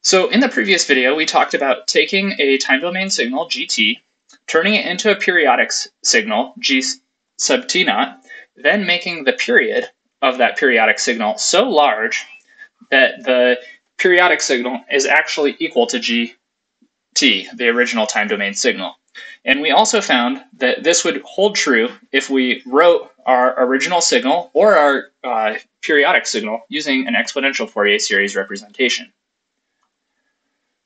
So in the previous video, we talked about taking a time domain signal, gt, turning it into a periodic signal, g sub t naught, then making the period of that periodic signal so large that the periodic signal is actually equal to gt, the original time domain signal. And we also found that this would hold true if we wrote our original signal or our periodic signal using an exponential Fourier series representation.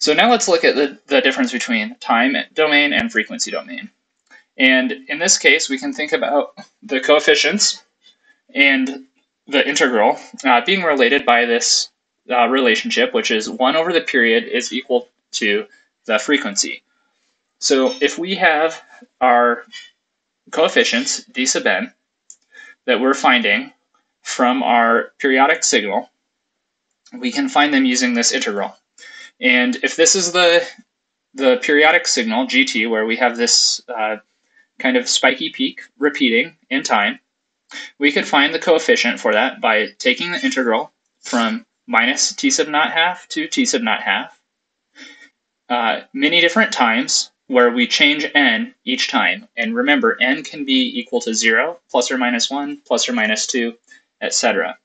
So now let's look at the difference between time domain and frequency domain. And in this case, we can think about the coefficients and the integral being related by this relationship, which is 1 over the period is equal to the frequency. So if we have our coefficients, d sub n, that we're finding from our periodic signal, we can find them using this integral. And if this is the periodic signal, gt, where we have this kind of spiky peak repeating in time, we could find the coefficient for that by taking the integral from minus t sub naught half to t sub naught half many different times where we change n each time. And remember, n can be equal to 0, plus or minus 1, plus or minus 2, etc.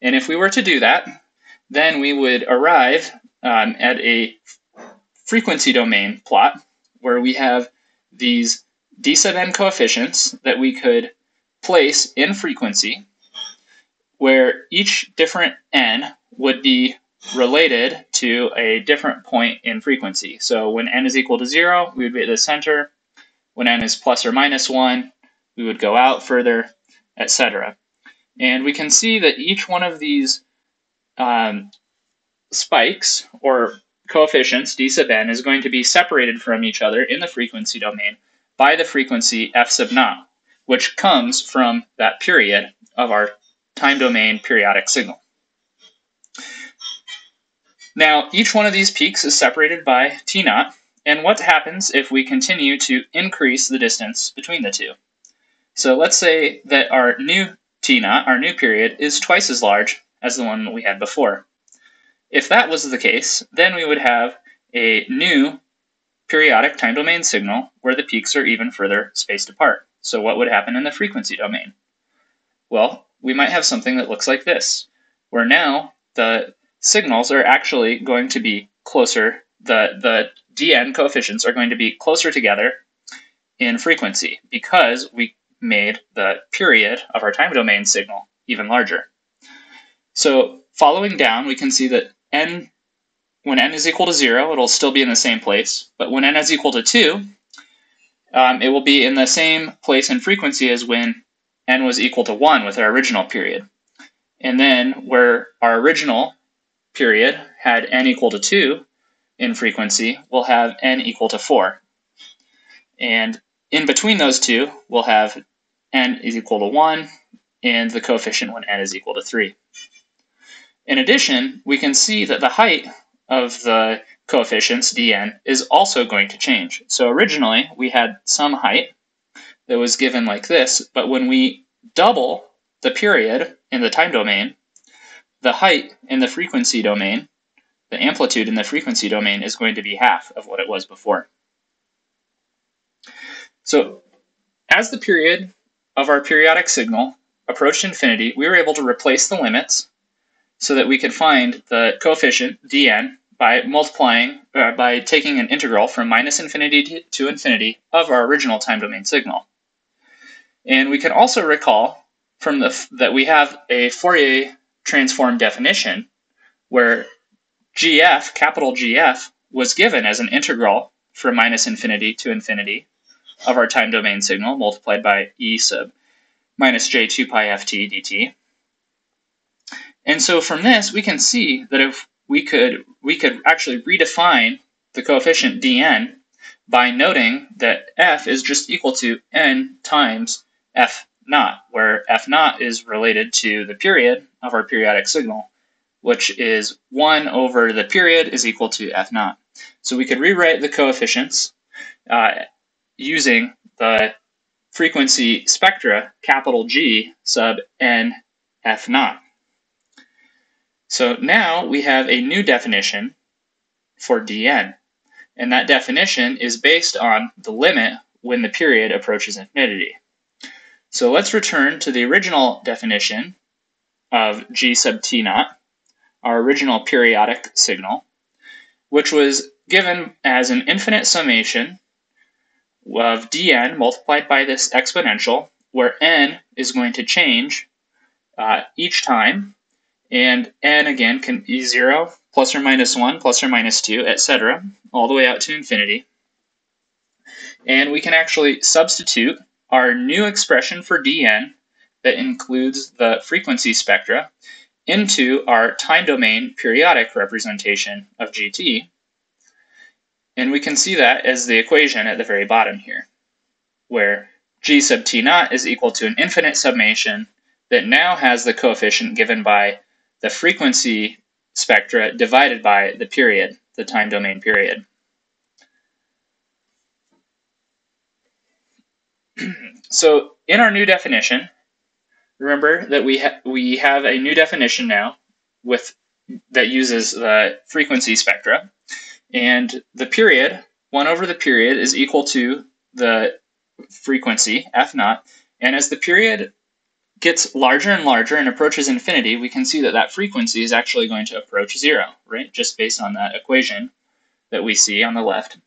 And if we were to do that, then we would arrive at a frequency domain plot where we have these d sub n coefficients that we could place in frequency, where each different n would be related to a different point in frequency. So when n is equal to 0, we would be at the center. When n is plus or minus 1, we would go out further, etc. And we can see that each one of these spikes or coefficients, d sub n, is going to be separated from each other in the frequency domain by the frequency f sub naught, which comes from that period of our time domain periodic signal. Now, each one of these peaks is separated by t naught, and what happens if we continue to increase the distance between the two? So let's say that our new t naught, our new period, is twice as large as the one we had before. If that was the case, then we would have a new periodic time domain signal where the peaks are even further spaced apart. So what would happen in the frequency domain? Well, we might have something that looks like this, where now the signals are actually going to be closer, the dn coefficients are going to be closer together in frequency because we made the period of our time domain signal even larger. So following down, we can see that when n is equal to 0, it'll still be in the same place, but when n is equal to 2, it will be in the same place in frequency as when n was equal to 1 with our original period. And then where our original period had n equal to 2 in frequency, we'll have n equal to 4. And in between those two, we'll have n is equal to 1 and the coefficient when n is equal to 3. In addition, we can see that the height of the coefficients, dn, is also going to change. So originally, we had some height that was given like this, but when we double the period in the time domain, the height in the frequency domain, the amplitude in the frequency domain, is going to be half of what it was before. So as the period of our periodic signal approached infinity, we were able to replace the limits so that we could find the coefficient dn by by taking an integral from minus infinity to infinity of our original time domain signal. And we can also recall from that we have a Fourier Transform definition where gf, capital GF, was given as an integral from minus infinity to infinity of our time domain signal multiplied by e sub minus j 2 pi ft dt. And so from this, we can see that if we could actually redefine the coefficient dn by noting that f is just equal to n times f naught, where f naught is related to the period of our periodic signal, which is 1 over the period is equal to f naught. So we could rewrite the coefficients using the frequency spectra, capital G sub n f naught. So now we have a new definition for dn. And that definition is based on the limit when the period approaches infinity. So let's return to the original definition of g sub t naught, our original periodic signal, which was given as an infinite summation of dn multiplied by this exponential, where n is going to change each time, and n again can be 0, plus or minus 1, plus or minus 2, etc., all the way out to infinity. And we can actually substitute our new expression for dn that includes the frequency spectra into our time domain periodic representation of gt. And we can see that as the equation at the very bottom here, where g sub t naught is equal to an infinite summation that now has the coefficient given by the frequency spectra divided by the period, the time domain period. So in our new definition, remember that we have a new definition now that uses the frequency spectra, and the period, 1 over the period, is equal to the frequency, f naught, and as the period gets larger and larger and approaches infinity, we can see that that frequency is actually going to approach 0, right? Just based on that equation that we see on the left.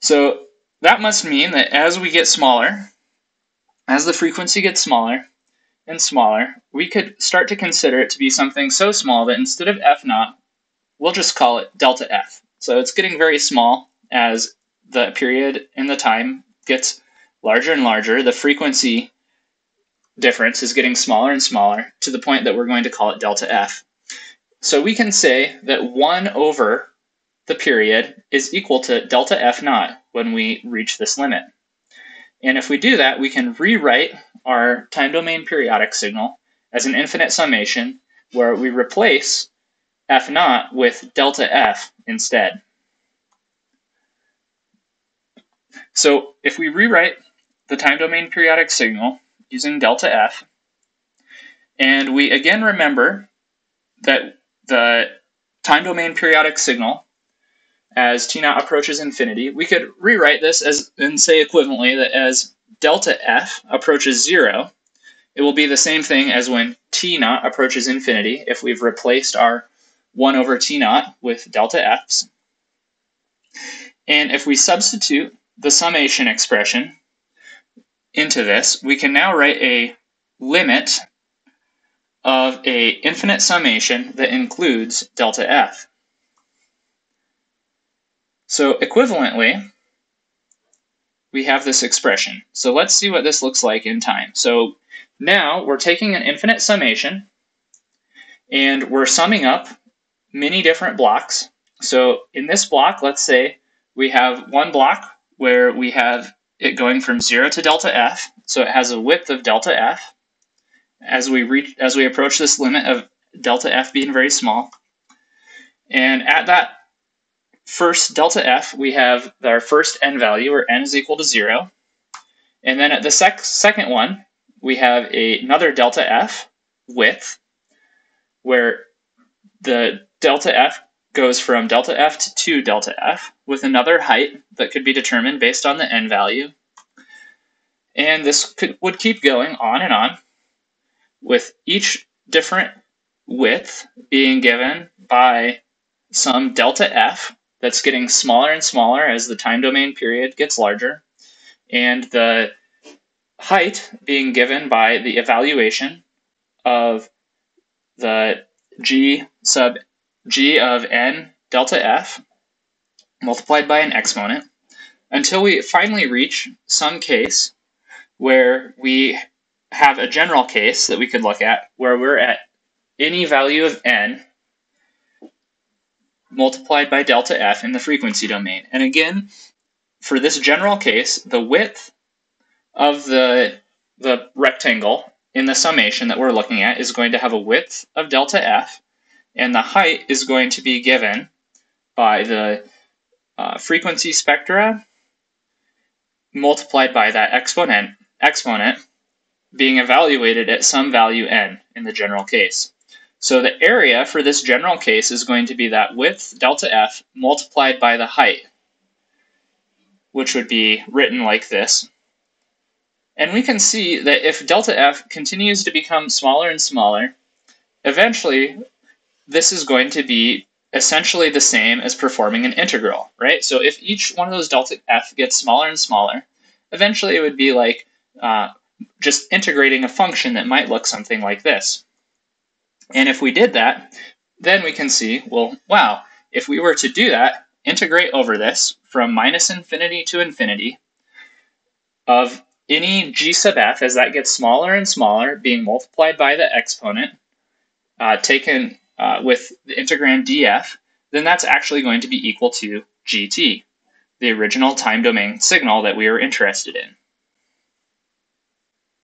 So that must mean that as we get smaller, as the frequency gets smaller and smaller, we could start to consider it to be something so small that instead of f naught, we'll just call it delta f. So it's getting very small as the period and the time gets larger and larger. The frequency difference is getting smaller and smaller to the point that we're going to call it delta f. So we can say that 1 over the period is equal to delta f naught when we reach this limit. And if we do that, we can rewrite our time domain periodic signal as an infinite summation where we replace f naught with delta f instead. So if we rewrite the time domain periodic signal using delta f, and we again remember that the time domain periodic signal as t naught approaches infinity, we could rewrite this as and say equivalently that as delta f approaches 0, it will be the same thing as when t naught approaches infinity if we've replaced our 1 over t naught with delta f's. And if we substitute the summation expression into this, we can now write a limit of a infinite summation that includes delta f. So equivalently, we have this expression. So let's see what this looks like in time. So now we're taking an infinite summation and we're summing up many different blocks. So in this block, let's say we have one block where we have it going from 0 to delta f. So it has a width of delta f as we approach this limit of delta f being very small. And at that first delta f, we have our first n value, where n is equal to 0. And then at the second one, we have another delta f width, where the delta f goes from delta f to 2 delta f, with another height that could be determined based on the n value. And this would keep going on and on, with each different width being given by some delta f that's getting smaller and smaller as the time domain period gets larger, and the height being given by the evaluation of the g sub g of n delta f multiplied by an exponent, until we finally reach some case where we have a general case that we could look at where we're at any value of n multiplied by delta f in the frequency domain. And again, for this general case, the width of the rectangle in the summation that we're looking at is going to have a width of delta f, and the height is going to be given by the frequency spectra multiplied by that exponent being evaluated at some value n in the general case. So the area for this general case is going to be that width, delta f, multiplied by the height, which would be written like this. And we can see that if delta f continues to become smaller and smaller, eventually this is going to be essentially the same as performing an integral, right? So if each one of those delta f gets smaller and smaller, eventually it would be like just integrating a function that might look something like this. And if we did that, then we can see, well, wow, if we were to do that, integrate over this from minus infinity to infinity of any g sub f as that gets smaller and smaller being multiplied by the exponent taken with the integrand df, then that's actually going to be equal to gt, the original time domain signal that we were interested in.